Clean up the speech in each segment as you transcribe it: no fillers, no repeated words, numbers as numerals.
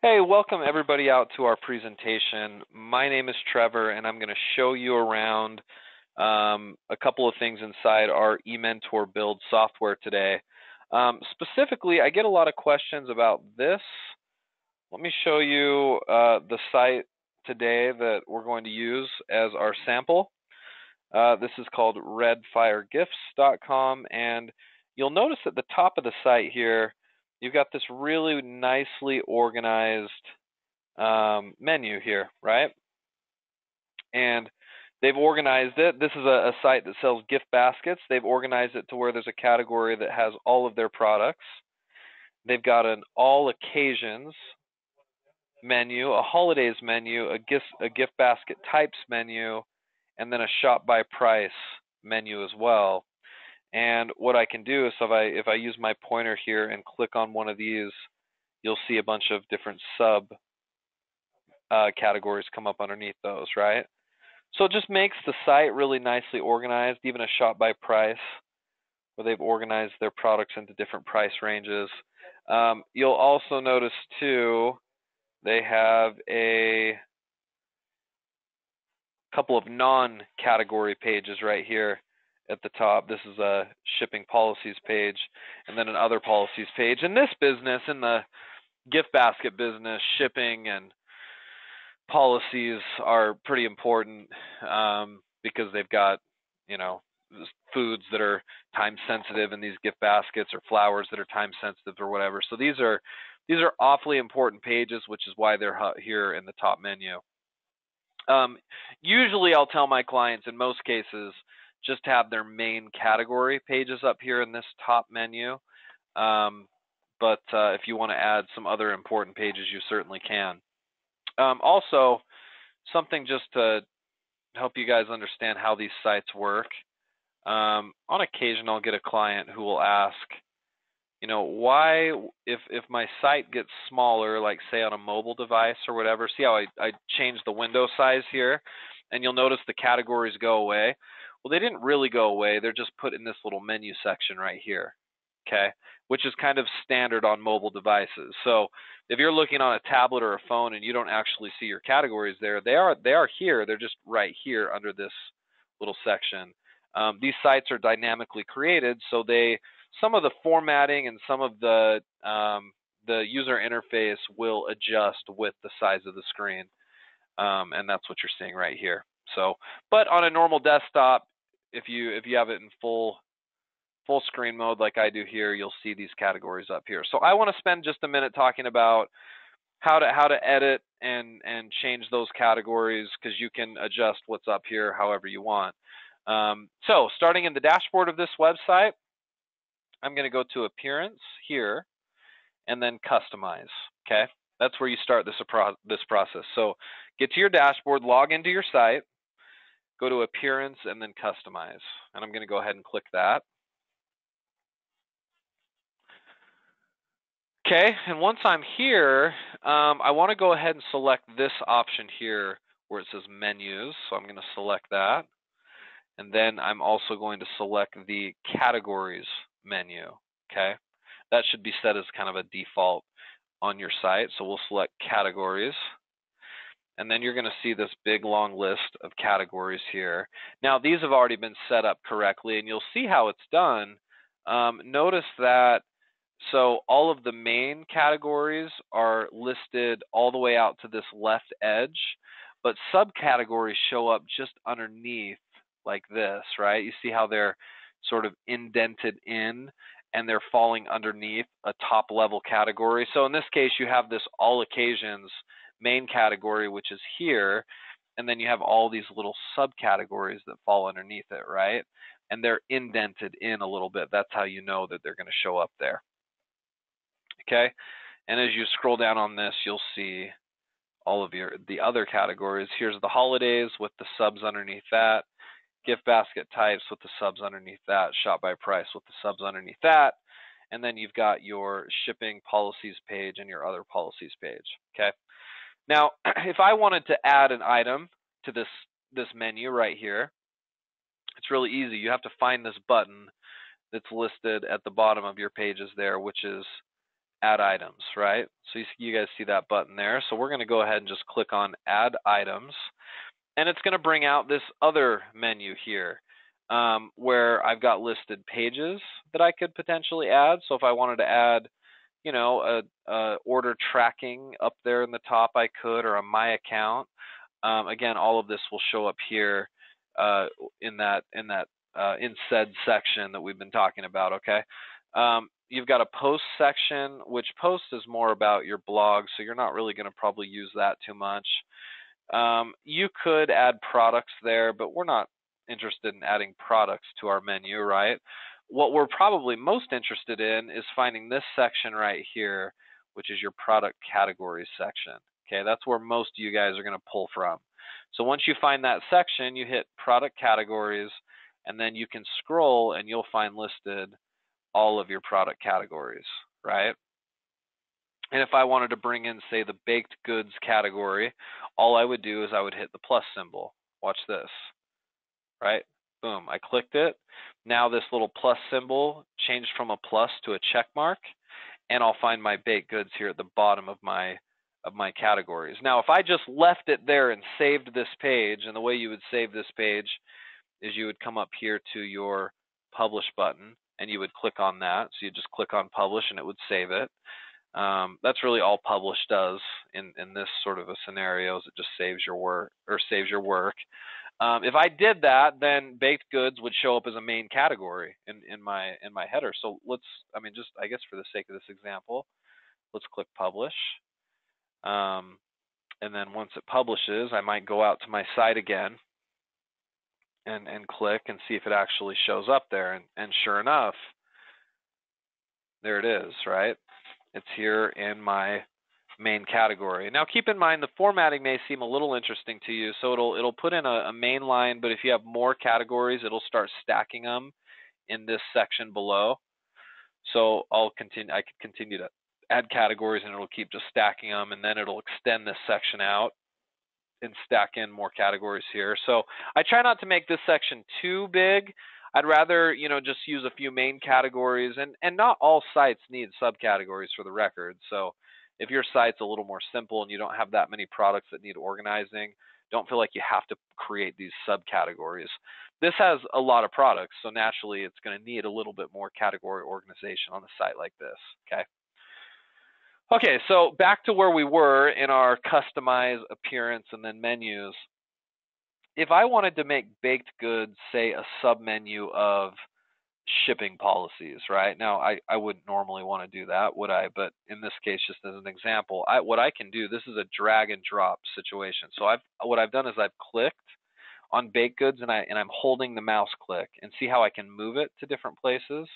Hey, welcome everybody out to our presentation. My name is Trevor, and I'm going to show you around a couple of things inside our eMentor Build software today. Specifically, I get a lot of questions about this. Let me show you the site today that we're going to use as our sample. This is called redfiregifts.com, and you'll notice at the top of the site here, you've got this really nicely organized menu here, right? And they've organized it. This is a site that sells gift baskets. They've organized it to where there's a category that has all of their products. They've got an all occasions menu, a holidays menu, a gift basket types menu, and then a shop by price menu as well. And what I can do is if I use my pointer here and click on one of these, you'll see a bunch of different sub categories come up underneath those, right? So it just makes the site really nicely organized, even a shop by price, where they've organized their products into different price ranges. You'll also notice too, they have a couple of non-category pages right here at the top. This is a shipping policies page, and then an other policies page. In this business, in the gift basket business, shipping and policies are pretty important because they've got, foods that are time sensitive in these gift baskets, or flowers that are time sensitive, or whatever. So these are awfully important pages, which is why they're here in the top menu. Usually I'll tell my clients, in most cases, just have their main category pages up here in this top menu. But if you want to add some other important pages, you certainly can. Also, something just to help you guys understand how these sites work. On occasion, I'll get a client who will ask, why, if my site gets smaller, like say on a mobile device or whatever, see how I changed the window size here, and you'll notice the categories go away. Well, they didn't really go away. They're just put in this little menu section right here, okay, which is kind of standard on mobile devices. So if you're looking on a tablet or a phone and you don't actually see your categories there, they are here. They're just right here under this little section. These sites are dynamically created, so some of the formatting and some of the user interface will adjust with the size of the screen, and that's what you're seeing right here. So, but on a normal desktop, if you have it in full screen mode like I do here, you'll see these categories up here. So I want to spend just a minute talking about how to edit and change those categories, because you can adjust what's up here however you want. So starting in the dashboard of this website, I'm going to go to Appearance here, and then Customize. Okay, that's where you start this process. So get to your dashboard, log into your site, go to Appearance, and then Customize. And I'm going to go ahead and click that. Okay, and once I'm here, I want to go ahead and select this option here where it says Menus. So I'm going to select that. And then I'm also going to select the Categories menu. Okay, that should be set as kind of a default on your site. So we'll select Categories. And then you're going to see this big long list of categories here. Now, these have already been set up correctly, and you'll see how it's done. Notice that, so all of the main categories are listed all the way out to this left edge, but subcategories show up just underneath like this, right? You see how they're sort of indented in, and they're falling underneath a top level category. So in this case, you have this all occasions main category, which is here, and then you have all these little subcategories that fall underneath it, right? And they're indented in a little bit. That's how you know that they're going to show up there. Okay, and as you scroll down on this, you'll see all of the other categories. Here's the holidays with the subs underneath that, gift basket types with the subs underneath that, shop by price with the subs underneath that, and then you've got your shipping policies page and your other policies page. Okay. Now, if I wanted to add an item to this menu right here, it's really easy. You have to find this button that's listed at the bottom of your pages there, which is add items, right? So you guys see that button there. So we're going to go ahead and just click on add items, and it's going to bring out this other menu here where I've got listed pages that I could potentially add. So if I wanted to add, you know, a order tracking up there in the top, I could, or a my account. Again, all of this will show up here in said section that we've been talking about. Okay. You've got a post section, which post is more about your blog, so you're not really going to probably use that too much. You could add products there, but we're not interested in adding products to our menu, right? What we're probably most interested in is finding this section right here, which is your product categories section. Okay, that's where most of you guys are going to pull from. So once you find that section, you hit product categories, and then you can scroll and you'll find listed all of your product categories, right? And if I wanted to bring in, say, the baked goods category, all I would do is I would hit the plus symbol. Watch this, right? Boom, I clicked it. Now this little plus symbol changed from a plus to a check mark, and I'll find my baked goods here at the bottom of my categories. Now, if I just left it there and saved this page, and the way you would save this page is you would come up here to your publish button, and you would click on that. So you just click on publish, and it would save it. That's really all publish does in this sort of a scenario, is it just saves your work, or saves your work. If I did that, then baked goods would show up as a main category in my header. So I guess for the sake of this example, let's click publish. And then once it publishes, I might go out to my site again and click and see if it actually shows up there. And sure enough, there it is, right? It's here in my main category. Now keep in mind the formatting may seem a little interesting to you, so it'll put in a main line, but if you have more categories, it'll start stacking them in this section below. So I could continue to add categories, and it'll keep just stacking them, and then it'll extend this section out and stack in more categories here. So I try not to make this section too big. I'd rather, just use a few main categories, and not all sites need subcategories for the record. So if your site's a little more simple and you don't have that many products that need organizing, don't feel like you have to create these subcategories. This has a lot of products, so naturally it's going to need a little bit more category organization on a site like this, okay? Okay, so back to where we were in our customize, appearance, and then menus. If I wanted to make baked goods, say, a submenu of shipping policies, right? Now, I wouldn't normally want to do that, would I? But in this case, just as an example, what I can do, this is a drag and drop situation. So what I've done is I've clicked on baked goods, and I'm holding the mouse click, and see how I can move it to different places.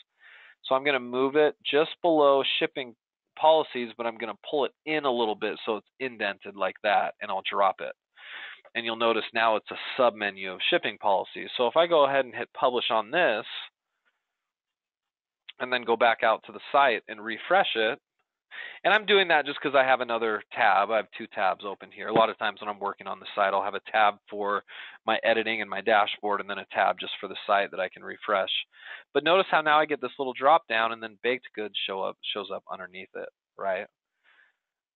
So I'm going to move it just below shipping policies, but I'm going to pull it in a little bit so it's indented like that, and I'll drop it. And you'll notice now it's a submenu of shipping policies. So if I go ahead and hit publish on this, and then go back out to the site and refresh it, and I'm doing that just because I have another tab. I have two tabs open here. A lot of times when I'm working on the site, I'll have a tab for my editing and my dashboard, and then a tab just for the site that I can refresh. But notice how now I get this little drop down, and then baked goods shows up underneath it, right?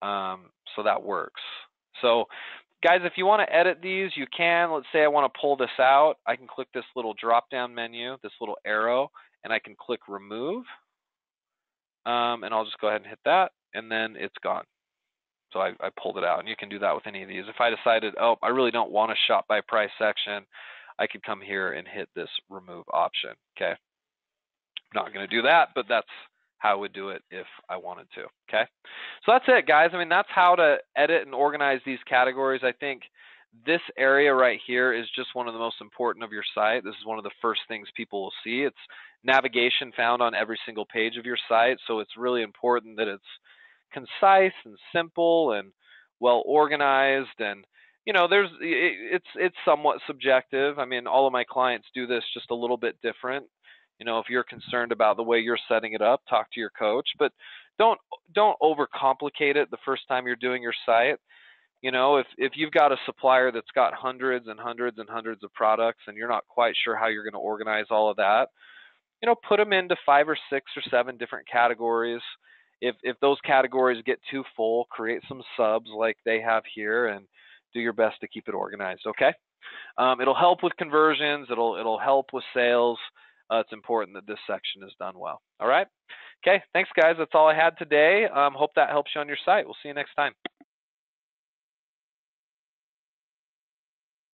So that works. So guys, if you want to edit these, you can. Let's say I want to pull this out. I can click this little drop-down menu, this little arrow, and I can click remove. And I'll just go ahead and hit that, and then it's gone. So I pulled it out, and you can do that with any of these. If I decided, oh, I really don't want a shop by price section, I could come here and hit this remove option, okay? I'm not going to do that, but that's how I would do it if I wanted to, okay? So that's it, guys. I mean, that's how to edit and organize these categories. I think this area right here is just one of the most important of your site. This is one of the first things people will see. It's navigation found on every single page of your site, so it's really important that it's concise and simple and well organized. And it's somewhat subjective. I mean, all of my clients do this just a little bit different. If you're concerned about the way you're setting it up, talk to your coach, but don't overcomplicate it the first time you're doing your site. If you've got a supplier that's got hundreds and hundreds and hundreds of products, and you're not quite sure how you're going to organize all of that, put them into 5 or 6 or 7 different categories. if those categories get too full, create some subs like they have here, and do your best to keep it organized. Okay. It'll help with conversions. It'll help with sales. It's important that this section is done well. All right. Okay. Thanks, guys. That's all I had today. Hope that helps you on your site. We'll see you next time.